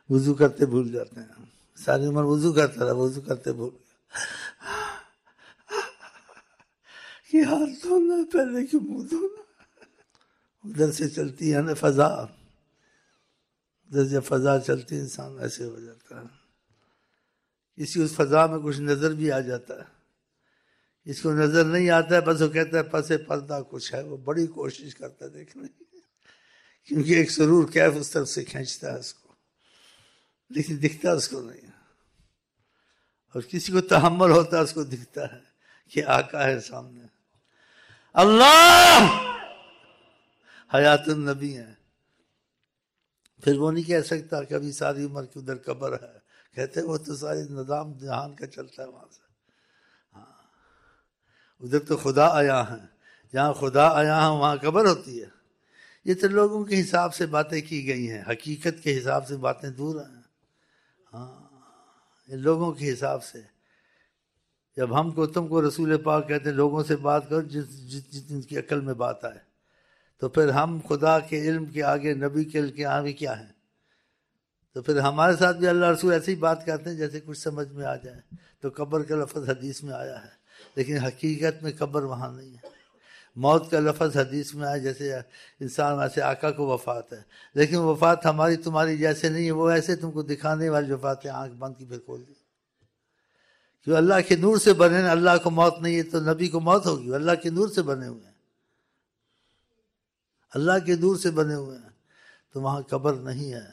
وضو کرتے بھول جاتے ہیں. ساری عمر وضو کرتا رہا, وضو کرتے بھول گیا کہ ہاتھ دھونا پہلے کہ منہ دھونا. ادھر سے چلتی ہے نا فضا, ادھر جب فضا چلتی انسان ایسے ہو جاتا ہے. کسی اس فضا میں کچھ نظر بھی آ جاتا ہے, اس کو نظر نہیں آتا ہے, بس وہ کہتا ہے پس پردہ کچھ ہے. وہ بڑی کوشش کرتا ہے دیکھنے کی, کیونکہ ایک سرور کیف اس طرف سے کھینچتا ہے اس کو, لیکن دکھتا اس کو نہیں. اور کسی کو تحمل ہوتا ہے, اس کو دکھتا ہے کہ آقا ہے سامنے. اللہ حیات النبی ہے. پھر وہ نہیں کہہ سکتا کبھی ساری عمر کی ادھر قبر ہے. کہتے وہ تو سارے نظام جہان کا چلتا ہے وہاں سے. ادھر تو خدا آیا ہے, جہاں خدا آیا ہے وہاں قبر ہوتی ہے. یہ تو لوگوں کے حساب سے باتیں کی گئی ہیں, حقیقت کے حساب سے باتیں دور ہیں. یہ لوگوں کے حساب سے. جب ہم کو تم کو رسول پاک کہتے ہیں لوگوں سے بات کرو جن کی عقل میں بات آئے, تو پھر ہم خدا کے علم کے آگے, نبی کے علم کے آگے کیا ہیں؟ تو پھر ہمارے ساتھ بھی اللہ رسول ایسے ہی بات کرتے ہیں جیسے کچھ سمجھ میں آ جائے. تو قبر کا لفظ حدیث میں آیا ہے, لیکن حقیقت میں قبر وہاں نہیں ہے. موت کا لفظ حدیث میں آیا, جیسے انسان ویسے آقا کو وفات ہے, لیکن وفات ہماری تمہاری جیسے نہیں ہے. وہ ایسے تم کو دکھانے والی وفات ہے, آنکھ بند کی پھر کھول دی. کیوں اللہ کے نور سے بنے نا, اللہ کو موت نہیں ہے تو نبی کو موت ہوگی. اللہ کے نور سے بنے ہوئے ہیں, اللہ کے نور سے بنے ہوئے ہیں. تو وہاں قبر نہیں ہے.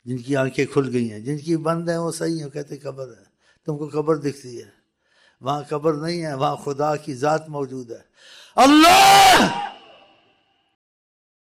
جن کی آنکھیں کھل گئی ہیں, جن کی بند ہیں وہ صحیح ہیں, کہتے قبر ہے. تم کو قبر دکھتی ہے, وہاں قبر نہیں ہے, وہاں خدا کی ذات موجود ہے. اللہ